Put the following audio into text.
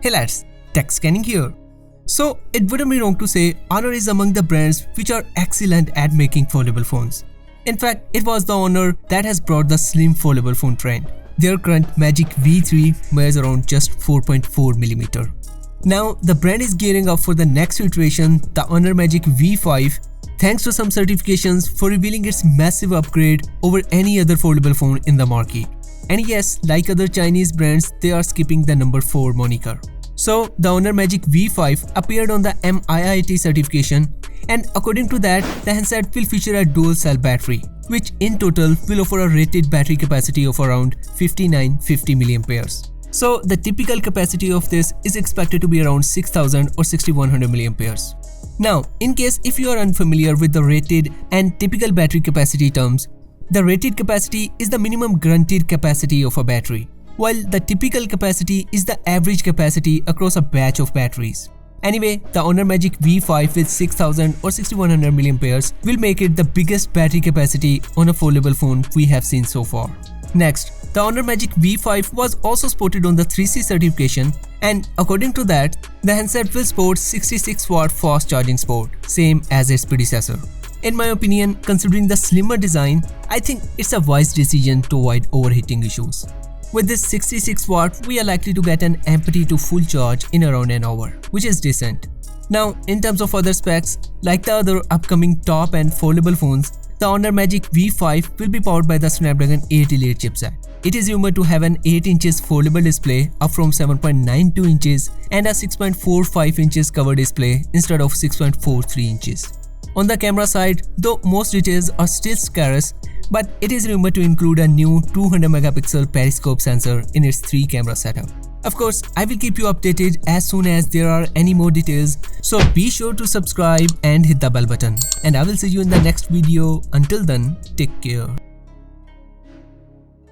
Hey lads, TechScanning here. So it wouldn't be wrong to say Honor is among the brands which are excellent at making foldable phones. In fact, it was the Honor that has brought the slim foldable phone trend. Their current Magic V3 weighs around just 4.4mm. Now the brand is gearing up for the next iteration, the Honor Magic V5, thanks to some certifications for revealing its massive upgrade over any other foldable phone in the market. And yes, like other Chinese brands, they are skipping the number 4 moniker. So the Honor Magic V5 appeared on the MIIT certification, and according to that, the handset will feature a dual cell battery, which in total will offer a rated battery capacity of around 5950 mAh. So the typical capacity of this is expected to be around 6000 or 6100 mAh. Now, in case if you are unfamiliar with the rated and typical battery capacity terms, the rated capacity is the minimum guaranteed capacity of a battery, while the typical capacity is the average capacity across a batch of batteries. Anyway, the Honor Magic V5 with 6000 or 6100 mAh will make it the biggest battery capacity on a foldable phone we have seen so far. Next, the Honor Magic V5 was also spotted on the 3C certification, and according to that, the handset will support 66W fast charging support, same as its predecessor. In my opinion, considering the slimmer design, I think it's a wise decision to avoid overheating issues. With this 66W, we are likely to get an empty to full charge in around an hour, which is decent. Now, in terms of other specs, like the other upcoming top-end foldable phones, the Honor Magic V5 will be powered by the Snapdragon 888 chipset. It is rumored to have an 8 inches foldable display up from 7.92 inches and a 6.45 inches cover display instead of 6.43 inches. On the camera side, though most details are still scarce, but it is rumored to include a new 200 megapixel periscope sensor in its 3 camera setup. Of course, I will keep you updated as soon as there are any more details, so be sure to subscribe and hit the bell button. And I will see you in the next video. Until then, take care.